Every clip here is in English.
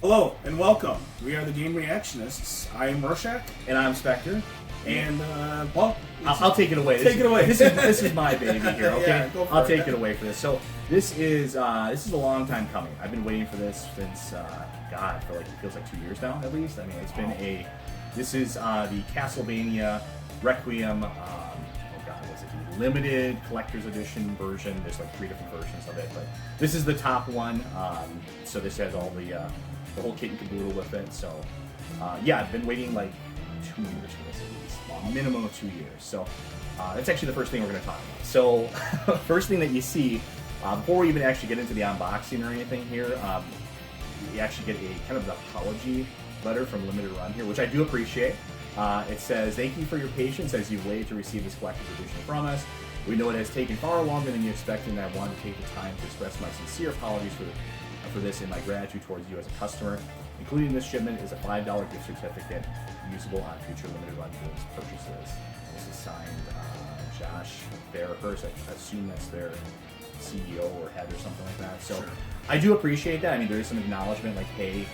Hello and welcome. We are the Game Reactionists. I am Rorschach, And I'm Spectre. and well, I'll take it away. Take it away. This is my baby here. Okay, Yeah, go for I'll it. take it away for this. So this is a long time coming. I've been waiting for this since God, for like it feels like 2 years now at least. I mean, it's been This is the Castlevania Requiem. Was it the limited collector's edition version? There's like 3 different versions of it, but this is the top one. So this has all the whole kit and caboodle with it. So yeah, I've been waiting like 2 years for this at least, well, minimum of 2 years. So that's actually the first thing we're going to talk about. So first thing that you see before we even actually get into the unboxing or anything here, you actually get a kind of an apology letter from Limited Run here, which I do appreciate. It says, "Thank you for your patience as you wait to receive this collector's edition from us. We know it has taken far longer than you expected, and I wanted to take the time to express my sincere apologies for this and my gratitude towards you as a customer. Including this shipment is a $5 gift certificate usable on future Limited Run Games purchases." This is signed Josh Fairhurst. I assume that's their CEO or head or something like that. So Sure. I do appreciate that. I mean, there is some acknowledgement like, hey,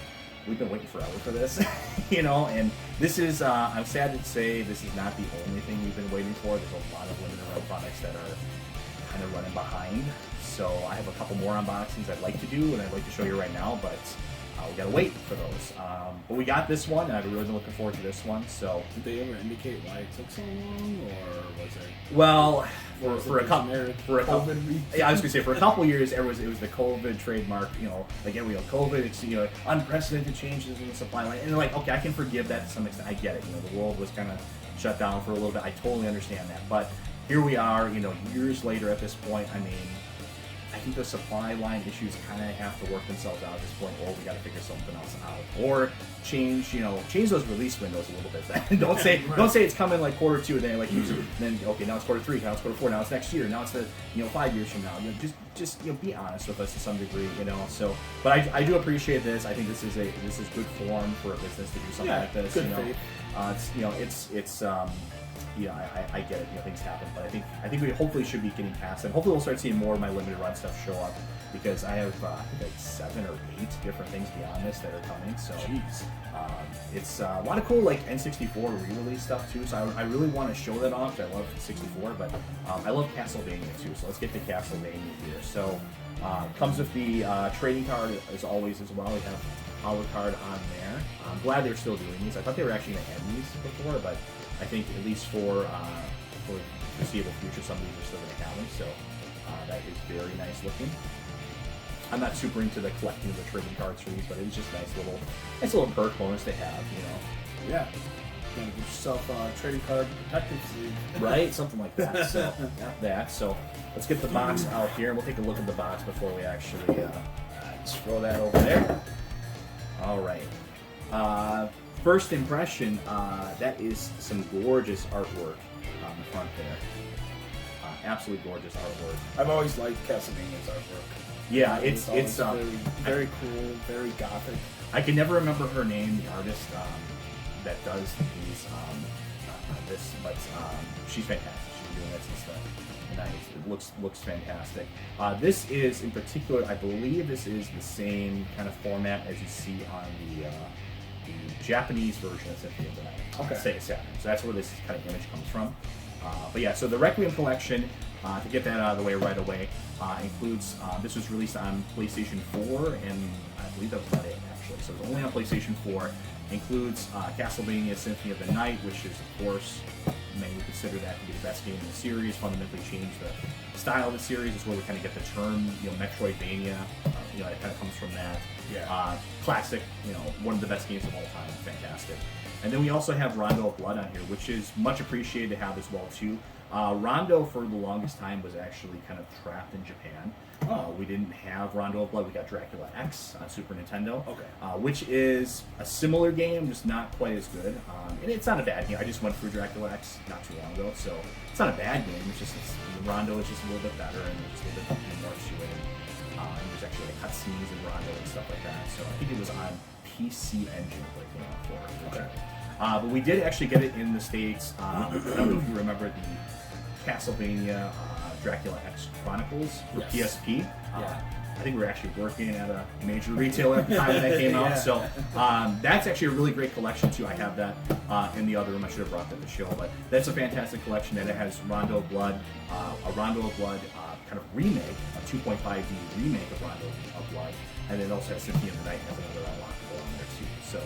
we've been waiting forever for this, you know, and this is, I'm sad to say, this is not the only thing we've been waiting for. There's a lot of Limited Run products that are kind of running behind. So I have a couple more unboxings I'd like to do, and I'd like to show you right now, but we gotta wait for those. But we got this one, and I've really been looking forward to this one. So Did they ever indicate why it took so long, or was it? well, Was for it a couple, generic for a couple, COVID reason? yeah, I was gonna say for a couple years, it was the COVID trademark. You know, like COVID, it's unprecedented changes in the supply line, and like, okay, I can forgive that to some extent. I get it. The world was kind of shut down for a little bit. I totally understand that, but here we are. Years later at this point. I mean, I think the supply line issues kind of have to work themselves out at this point, or we got to figure something else out, or change those release windows a little bit. don't say it's coming like Q2, then like then okay, now it's Q3, now it's Q4, now it's next year, now it's 5 years from now. Just be honest with us to some degree, So, but I do appreciate this. I think this is good form for a business to do something like this. Good faith. I get it. Things happen, but I think we hopefully should be getting past it. Hopefully, we'll start seeing more of my Limited Run stuff show up because I have I think like 7 or 8 different things beyond this that are coming. So, it's a lot of cool like N64 re-release stuff too. So I really want to show that off. I love 64, but I love Castlevania too. So let's get to Castlevania here. So comes with the trading card as always as well. We have Alucard on there. I'm glad they're still doing these. I thought they were actually going to end these before, but I think at least for the foreseeable future, some of these are still going to have them. So that is very nice looking. I'm not super into the collecting of the trading cards for these, but it's just nice little perk bonus to have, Yeah. You gotta get yourself a trading card protective sleeve. Right? Something like that. So got that. So let's get the box out here, and we'll take a look at the box before we actually just throw that over there. All right. First impression, that is some gorgeous artwork on the front there. Absolutely gorgeous artwork. I've always liked Castlevania's artwork. Yeah, It's it's very cool, very gothic. I can never remember her name, the artist that does these this, but she's fantastic. She's been doing that since the 90s. It looks fantastic. This is in particular, I believe this is the same kind of format as you see on the Japanese version of Symphony of the Night. Okay. Sega Saturn. So that's where this kind of image comes from. But yeah, so the Requiem collection, to get that out of the way right away, includes, this was released on PlayStation 4, and I believe that was not it actually. So it's only on PlayStation 4. Includes Castlevania Symphony of the Night, which is, of course, many would consider that to be the best game in the series. Fundamentally changed the style of the series. It's where we kind of get the term, Metroidvania. It kind of comes from that. Yeah. Classic. One of the best games of all time. Fantastic. And then we also have Rondo of Blood on here, which is much appreciated to have as well too. Rondo for the longest time was actually kind of trapped in Japan. We didn't have Rondo of Blood. We got Dracula X on Super Nintendo, which is a similar game, just not quite as good. And it's not a bad game. I just went through Dracula X not too long ago, so it's not a bad game. It's just Rondo is just a little bit better, and there's just a little bit more to it. And there's actually like cutscenes in Rondo and stuff like that. So I think it was on PC Engine for it. But we did actually get it in the States. I don't know if you remember the Castlevania Dracula X Chronicles for PSP. I think we were actually working at a major retailer at the time when that came out. So that's actually a really great collection too. I have that in the other room. I should have brought that to show, but that's a fantastic collection. And it has Rondo of Blood, a Rondo of Blood kind of remake, a 2.5D remake of Rondo of Blood, and it also has Symphony of the Night has another unlockable on there too. So,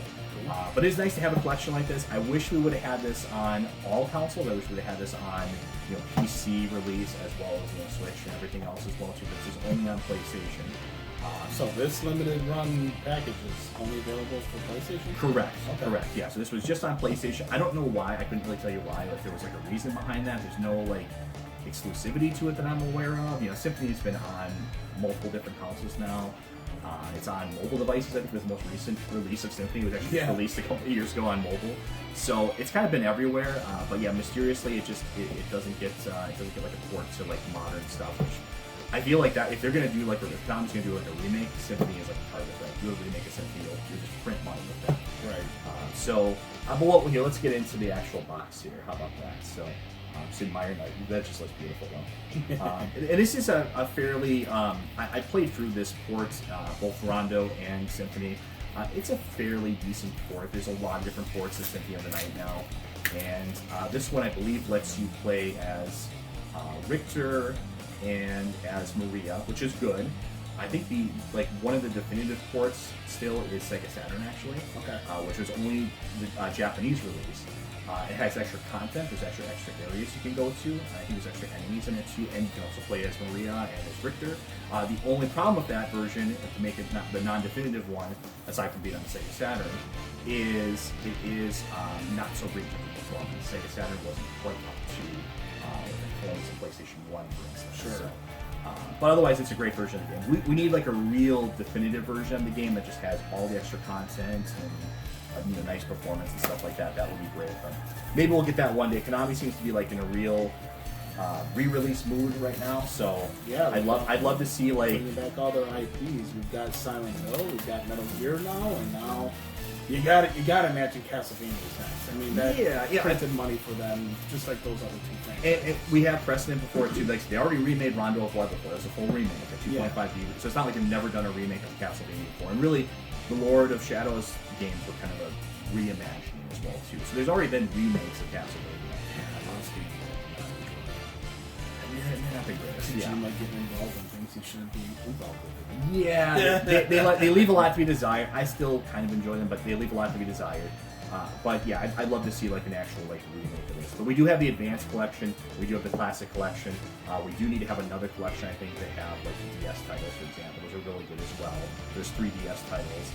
but it's nice to have a collection like this. I wish we would have had this on all consoles. I wish we would have had this on PC release as well as Switch and everything else as well too. This is only on PlayStation. So this limited run package is only available for PlayStation? Correct. Okay. Correct. Yeah. So this was just on PlayStation. I don't know why. I couldn't really tell you why. Like there was like a reason behind that. There's no like exclusivity to it that I'm aware of. Symphony's been on multiple different consoles now. It's on mobile devices. I think the most recent release of Symphony was actually released a couple of years ago on mobile. So it's kind of been everywhere. But yeah, mysteriously, it doesn't get like a port to like modern stuff. Which I feel like that if they're gonna do like if Tom's gonna do like a remake, Symphony is like a part of that. Do a remake of Symphony, you'll just print money with that. Right. But let's get into the actual box here. How about that? So. Admire that just looks beautiful though. And this is a fairly I played through this port, both Rondo and Symphony. It's a fairly decent port. There's a lot of different ports of Symphony of the Night now, and this one I believe lets you play as Richter and as Maria, which is good. I think one of the definitive ports still is Sega Saturn actually, which was only the Japanese release. It has extra content. There's extra areas you can go to. I think there's extra enemies in it too, and you can also play as Maria and as Richter. The only problem with that version, to make it not the non-definitive one, aside from being on the Sega Saturn, is it is not so great technical performance. Sega Saturn wasn't quite up to the performance of PlayStation 1, for instance. Sure. So, but otherwise, it's a great version of the game. We need like a real definitive version of the game that just has all the extra content and nice performance and stuff like that. That would be great. But maybe we'll get that one day. Konami seems to be like in a real re-release mood right now. So yeah, I'd love to see like bringing back all their IPs. We've got Silent Hill, we've got Metal Gear now, and now you got to imagine Castlevania's next. I mean that printed money for them, just like those other two things. And we have precedent before it too. Like they already remade Rondo of Blood before. It was a full remake, a 2.5D. So it's not like they've never done a remake of Castlevania before. And really, the Lord of Shadows games were kind of a reimagining as well too. So there's already been remakes of Castlevania. They're not the greatest. He might get involved in things he shouldn't be involved with. Yeah, they leave a lot to be desired. I still kind of enjoy them, but they leave a lot to be desired. But yeah, I'd love to see like an actual like remake of this. But we do have the Advanced Collection. We do have the Classic Collection. We do need to have another collection. I think they have like the DS titles, for example. Those are really good as well. There's 3 DS titles.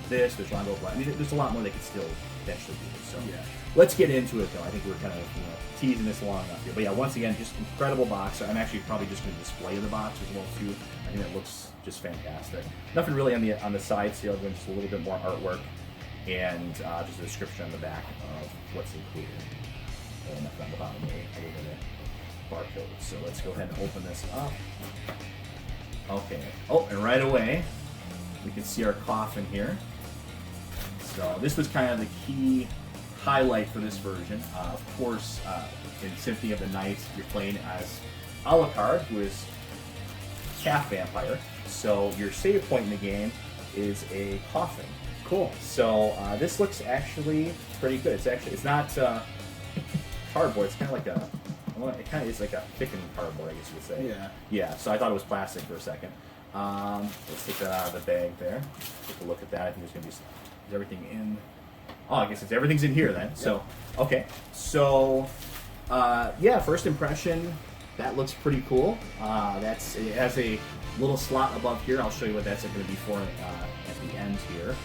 There's Rondo of Blood. I mean, there's a lot more they could still potentially do. So let's get into it though. I think we're kind of teasing this long enough here. But yeah, once again, just incredible box. I'm actually probably just going to display the box as well too. I think it looks just fantastic. Nothing really on the sides here, just a little bit more artwork. And just a description on the back of what's included. And nothing on the bottom other than a barcode. So let's go ahead and open this up. Okay. Oh, and right away, we can see our coffin here. So this was kind of the key highlight for this version. Of course, in Symphony of the Night, you're playing as Alucard, who is Calf Vampire. So your save point in the game is a coffin. Cool. So this looks actually pretty good. It's not cardboard. It's kind of like it kind of is like a thickened cardboard, I guess you would say. Yeah. Yeah. So I thought it was plastic for a second. Let's take that out of the bag there. Take a look at that. I think there's gonna be is everything in. Oh, I guess everything's in here then. Yep. So okay. So yeah, first impression. That looks pretty cool. It has a little slot above here. I'll show you what that's going to be for at the end here.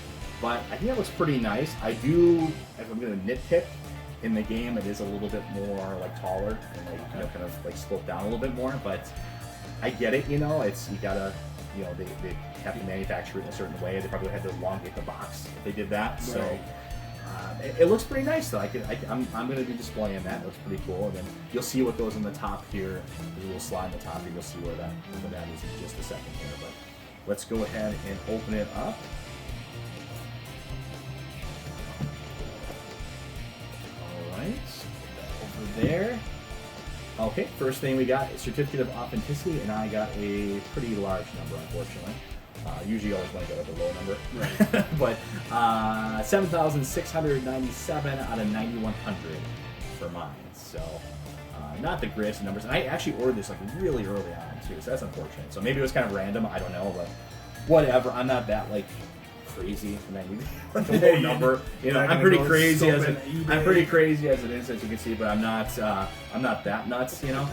But I think that looks pretty nice. I do, if I'm going to nitpick, in the game it is a little bit more like taller and like kind of like sloped down a little bit more. But I get it. It's you gotta they have to manufacture it in a certain way. They probably had to elongate the box if they did that. Right. So it looks pretty nice though. I'm going to be displaying that. It looks pretty cool. And then you'll see what goes in the top here. There's a little slide in the top here. You'll see where that is in just a second here. But let's go ahead and open it up. Over there. Okay, first thing we got is Certificate of Authenticity, and I got a pretty large number, unfortunately. Usually always want to get like a low number. Right. But 7,697 out of 9,100 for mine. So not the greatest numbers. And I actually ordered this like really early on too, so that's unfortunate. So maybe it was kind of random, I don't know, but whatever. I'm not that like crazy and I need like a low number. You know, I'm pretty crazy as it is, as you can see, but I'm not that nuts, you know.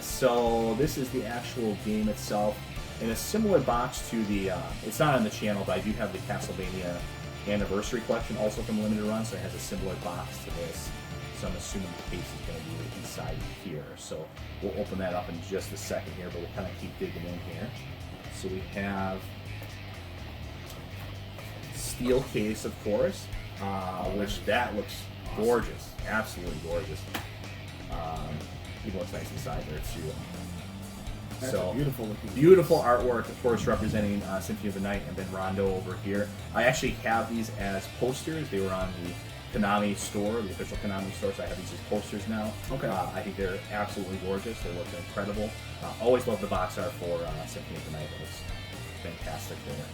So this is the actual game itself. In a similar box to the, it's not on the channel, but I do have the Castlevania Anniversary Collection also from Limited Run, so it has a similar box to this. So I'm assuming the case is going to be inside here. So we'll open that up in just a second here, but we'll kind of keep digging in here. So we have steel case, of course, which that looks gorgeous, absolutely gorgeous. Even looks nice inside there too. That's so beautiful artwork, of course, representing Symphony of the Night and then Rondo over here. I actually have these as posters. They were on the Konami store, the official Konami store, so I have these as posters now. Okay. I think they're absolutely gorgeous. They look incredible. Always love the box art for Symphony of the Night. It looks fantastic there.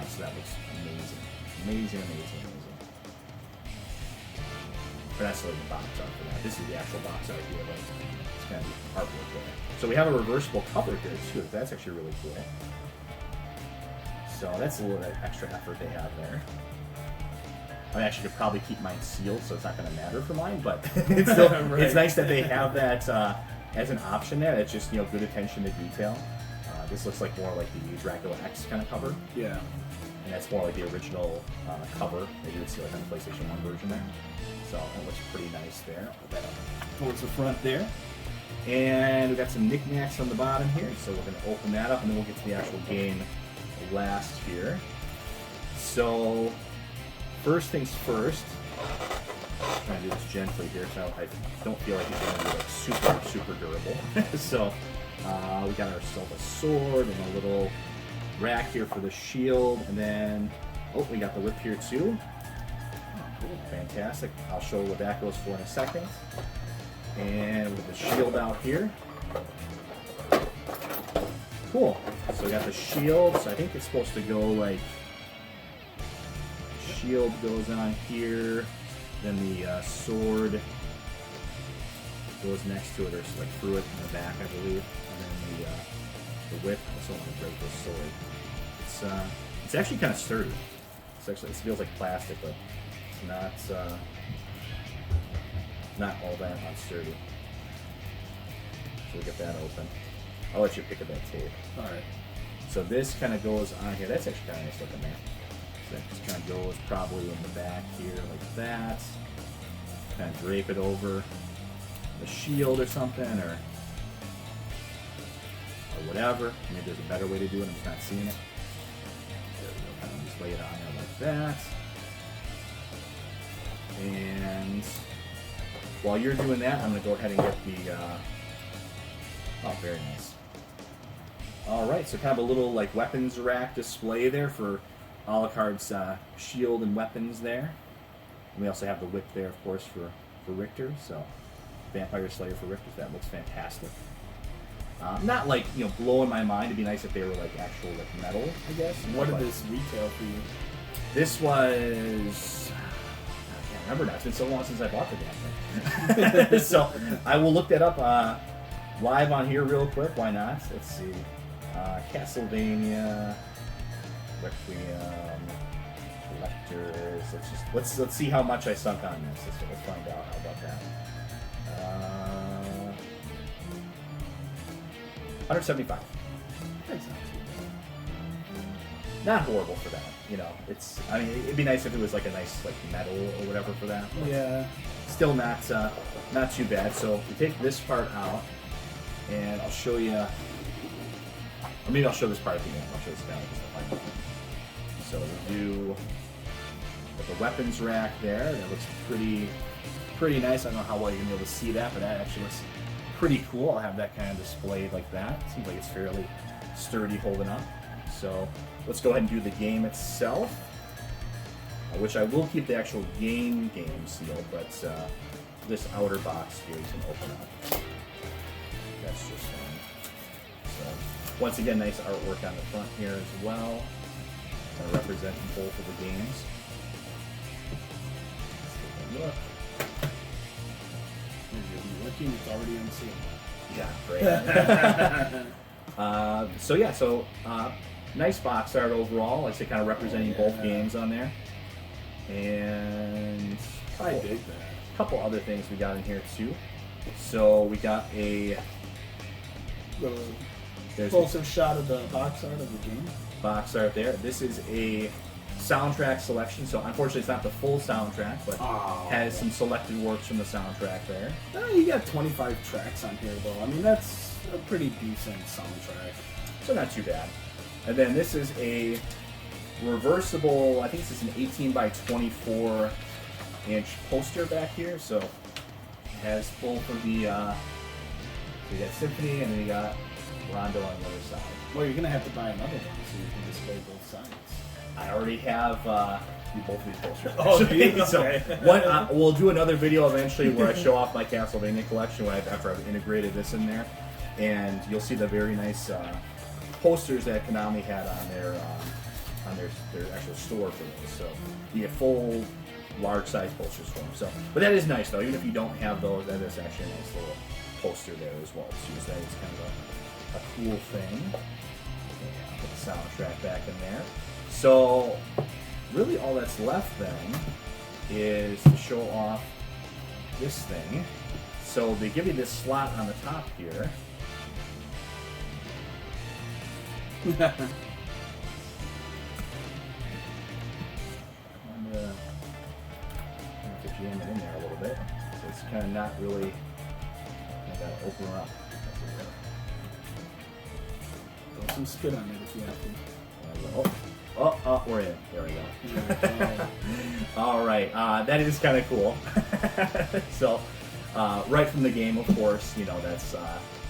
So that looks amazing. Amazing. But that's really the box art for that. This is the actual box art here, but it's kind of the artwork there. So we have a reversible cover here too. That's actually really cool. So that's a little extra effort they have there. I mean, actually could probably keep mine sealed, so it's not going to matter for mine. But it's still right. It's nice that they have that as an option there. It's just good attention to detail. This looks like more like the Dracula X kind of cover. Yeah. And that's more like the original cover that you would see like on the PlayStation 1 version there. So that looks pretty nice there. I'll put that up towards the front there. And we've got some knickknacks on the bottom here, so we're going to open that up, and then we'll get to the actual game last here. So, first things first, I'm trying to do this gently here, so I don't feel like it's going to be like super durable. So, we got ourselves a sword and a little rack here for the shield, and then, we got the whip here too. Oh, cool. Fantastic. I'll show what that goes for in a second. And with the shield out here. Cool. So we got the shield. So I think it's supposed to go like, shield goes on here. Then the sword goes next to it, or like through it in the back, I believe. And then the whip. I also want to break this sword. It's actually kind of sturdy. It feels like plastic, but it's not all that sturdy. So we'll get that open. I'll let you pick up that tape. Alright. So this kind of goes on here. That's actually kind of nice looking there. So that just kind of goes probably in the back here like that. Kind of drape it over the shield or something, or whatever. Maybe there's a better way to do it. I'm just not seeing it. There we go. Kind of just lay it on there like that. And while you're doing that, I'm going to go ahead and get the, oh, very nice. Alright, so kind of a little, like, weapons rack display there for Alucard's shield and weapons there. And we also have the whip there, of course, for Richter, so Vampire Slayer for Richter, that looks fantastic. Not, like, blowing my mind. It'd be nice if they were, like, actual, like, metal, I guess. What did this retail for you? This was... remember now. It's been so long since I bought the damn thing. So I will look that up live on here real quick. Why not? Let's see. Castlevania Requiem Collectors. Let's see how much I sunk on this. Let's find out. How about that? 175. That's not too bad. Not horrible for that. I mean, it'd be nice if it was like a nice like metal or whatever for that. Yeah. Still not too bad. So we take this part out, and I'll show you, or maybe I'll show this part at the end. I'll show this down because so we'll do the weapons rack there. That looks pretty nice. I don't know how well you're gonna be able to see that, but that actually looks pretty cool. I'll have that kind of displayed like that. Seems like it's fairly sturdy holding up. So let's go ahead and do the game itself, which I will keep the actual game sealed, but this outer box here you can open up. that's just fine. So, once again, nice artwork on the front here as well, kind of representing both of the games. Let's take a look. You'll be looking, it's already on sale. Yeah, great. So nice box art overall. Like I say, kind of representing both games on there. And I dig that. A couple other things we got in here too. So we got a close-up shot of the box art of the game. Box art there. This is a soundtrack selection, so unfortunately it's not the full soundtrack, but has some selected works from the soundtrack there. You got 25 tracks on here though. I mean, that's a pretty decent soundtrack. So not too bad. And then this is a reversible, I think this is an 18 by 24 inch poster back here, so it has both of the, so you got Symphony and then you got Rondo on the other side. Well, you're going to have to buy another one so you can display both sides. I already have both of these posters. Oh, okay. So we'll do another video eventually where I show off my Castlevania collection after I've integrated this in there, and you'll see the very nice posters that Konami had on their actual store for those. So you get full large size posters for them. So, but that is nice though. Even if you don't have those, that is actually a nice little poster there as well. So that is kind of a cool thing. Yeah, put the soundtrack back in there. So really all that's left then is to show off this thing. So they give you this slot on the top here. I'm gonna have to jam it in there a little bit. So it's kind of not really, I gotta open her up. Throw some spit on it if you have to. We're in. There we go. All right, that is kind of cool. So, right from the game, of course, you know, that's,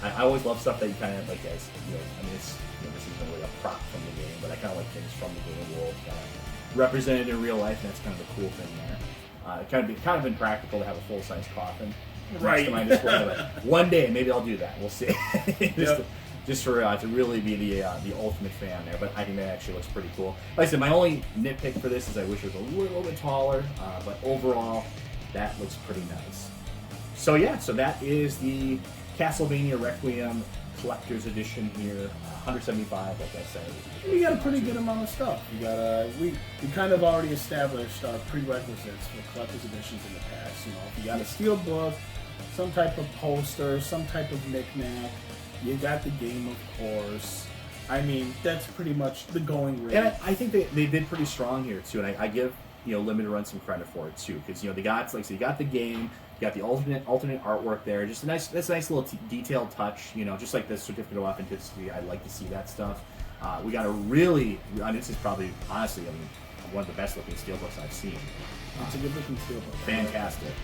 I always love stuff that you kind of like, guys, you know, I mean, it's, you know, this isn't really a prop from the game, but I kind of like things from the game world, kind of represented in real life, and that's kind of a cool thing there. It kind of impractical to have a full-size coffin next to my display, but one day, maybe I'll do that. We'll see. Just for to really be the ultimate fan there, but I think that actually looks pretty cool. Like I said, my only nitpick for this is I wish it was a little bit taller, but overall, that looks pretty nice. So yeah, so that is the Castlevania Requiem Collector's Edition here, 175, like I said. We got a pretty good amount of stuff. We got we kind of already established our prerequisites for collector's editions in the past. You know, if you got a steel book, some type of poster, some type of knickknack. You got the game, of course. I mean, that's pretty much the going rate. And I think they did pretty strong here too, and I give Limited Run some credit for it too, because they got you got the game, you got the alternate artwork there, just that's a nice little detailed touch, just like the certificate of authenticity. I'd like to see that stuff. We got a really, this is probably honestly, one of the best looking steelbooks I've seen. It's a good looking steelbook. Fantastic.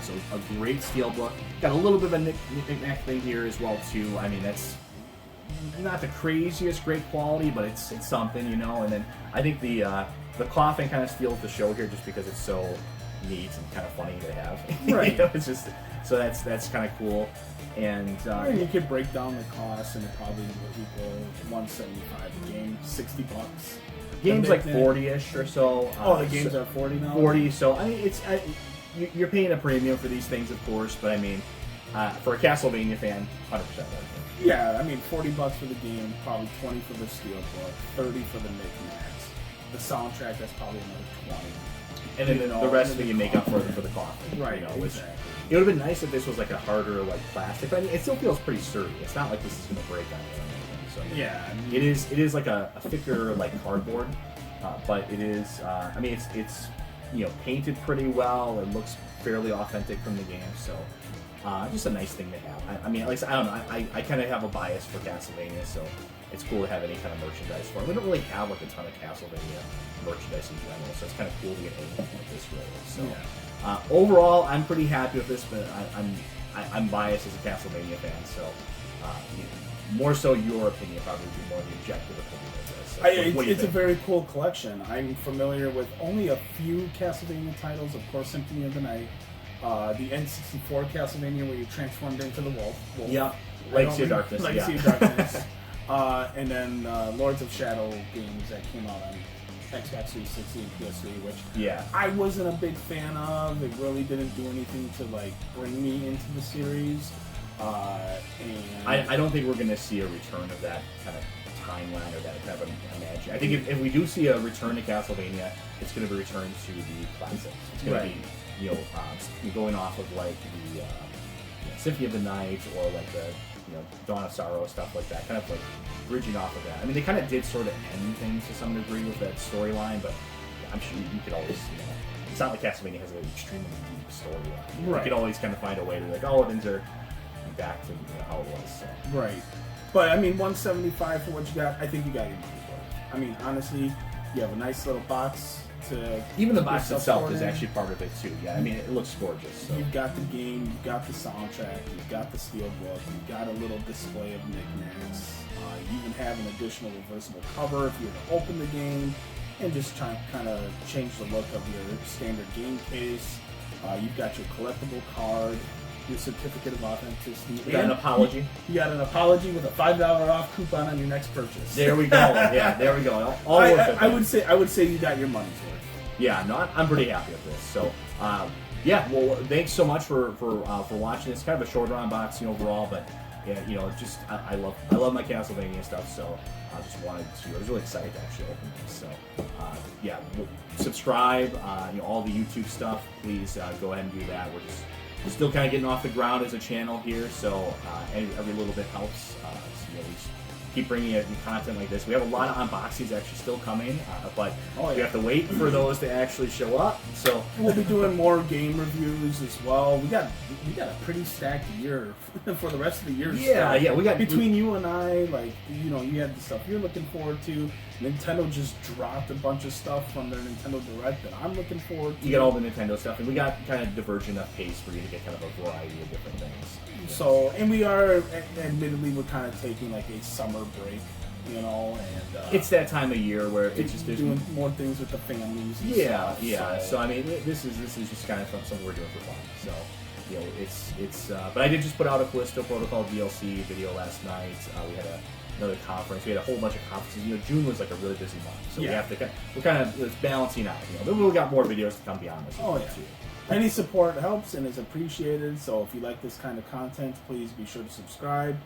So a great steelbook. Got a little bit of a knick-knack thing here as well too. I mean, that's not the craziest great quality, but it's something, And then I think the coffin kind of steals the show here just because it's so neat and kind of funny to have. Right. It's just so that's kind of cool. And you could break down the cost, and it probably will equal $175 a game, $60. Games like 40-ish or so. The games are 40 now. 40. So I mean, you're paying a premium for these things, of course, but I mean, for a Castlevania fan, 100% worth it. Yeah, I mean, $40 for the game, probably 20 for the steelbook, 30 for the knickknacks. The soundtrack, that's probably another 20. And then the rest of it you make up for the coffin. Right, Which exactly. It would have been nice if this was like a harder plastic, but I mean, it still feels pretty sturdy. It's not like this is going to break on you or anything. So yeah, I mean, it is like a thicker cardboard, but it is. I mean, it's painted pretty well. It looks fairly authentic from the game, so just a nice thing to have. I mean, like I don't know, I kind of have a bias for Castlevania, so it's cool to have any kind of merchandise for it. We don't really have a ton of Castlevania merchandise in general, so it's kind of cool to get anything like this really. So overall, I'm pretty happy with this, but I'm biased as a Castlevania fan, so more so your opinion probably would be more the objective opinion of this. So it's a very cool collection. I'm familiar with only a few Castlevania titles, of course, Symphony of the Night, the N64 Castlevania where you transformed into the wolf. Yeah. Legacy of Darkness. Legacy of Darkness. And then Lords of Shadow games that came out on Xbox 360 and PS3, which I wasn't a big fan of. It really didn't do anything to like bring me into the series. And I don't think we're going to see a return of that kind of timeline or that kind of imagine. I think if we do see a return to Castlevania, it's going to be a return to the classics. It's going to be going off of like the Symphony of the Night or like the Dawn of Sorrow, stuff like that, kind of like bridging off of that. I mean, they kind of did sort of end things to some degree with that storyline, but I'm sure you could always, it's not like Castlevania has an extremely deep storyline. Right. You could always kind of find a way to like, oh, things are back to how it was. So. Right. But I mean, $175 for what you got, I think you got your money's worth. I mean, honestly, you have a nice little box to even the box itself is actually part of it too. Yeah, I mean, it looks gorgeous. So. You've got the game, you've got the soundtrack, you've got the steelbook, you've got a little display of knickknacks. You even have an additional reversible cover if you were to open the game and just try to kind of change the look of your standard game case. You've got your collectible card, your certificate of authenticity. You got an apology. You got an apology with a $5 off coupon on your next purchase. There we go. Yeah, there we go. All worth it. I would say you got your money's worth. Yeah, no, I'm pretty happy with this. So, yeah, well, thanks so much for watching. It's kind of a shorter unboxing overall, but yeah, just I love my Castlevania stuff. So I just wanted to. I was really excited to actually open this. So, yeah, subscribe. All the YouTube stuff. Please go ahead and do that. We're still kind of getting off the ground as a channel here, so every little bit helps. We just keep bringing you content like this. We have a lot of unboxings actually still coming, but we have to wait for those to actually show up. So we'll be doing more game reviews as well. We got a pretty stacked year for the rest of the year. Yeah, we got between you and I, like you had the stuff you're looking forward to. Nintendo just dropped a bunch of stuff from their Nintendo Direct that I'm looking forward to. You got all the Nintendo stuff, and we got kind of divergent enough pace for you to get kind of a variety of different things. So, and we are, admittedly, we're kind of taking like a summer break, and it's that time of year where it's just doing more things with the families. And stuff, So I mean, this is just kind of something we're doing for fun. So. It's but I did just put out a Callisto Protocol DLC video last night. We had another conference. We had a whole bunch of conferences. June was like a really busy month, so we're kind of it's balancing out. Then we've got more videos to come beyond this. Any support helps and is appreciated. So if you like this kind of content, please be sure to subscribe,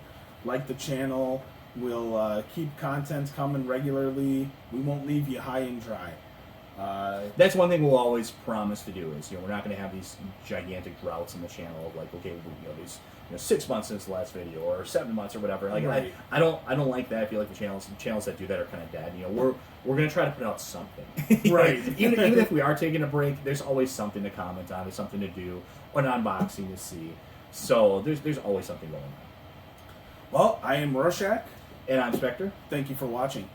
like the channel. We'll keep content coming regularly. We won't leave you high and dry. That's one thing we'll always promise to do is we're not going to have these gigantic droughts in the channel of like these 6 months since the last video or 7 months or whatever. Like I don't like that. I feel like the channels that do that are kind of dead. We're going to try to put out something. Right. even if we are taking a break, there's always something to comment on. There's something to do, or an unboxing to see. So there's always something going on. Well, I am Rorschach. And I'm Spectre. Thank you for watching.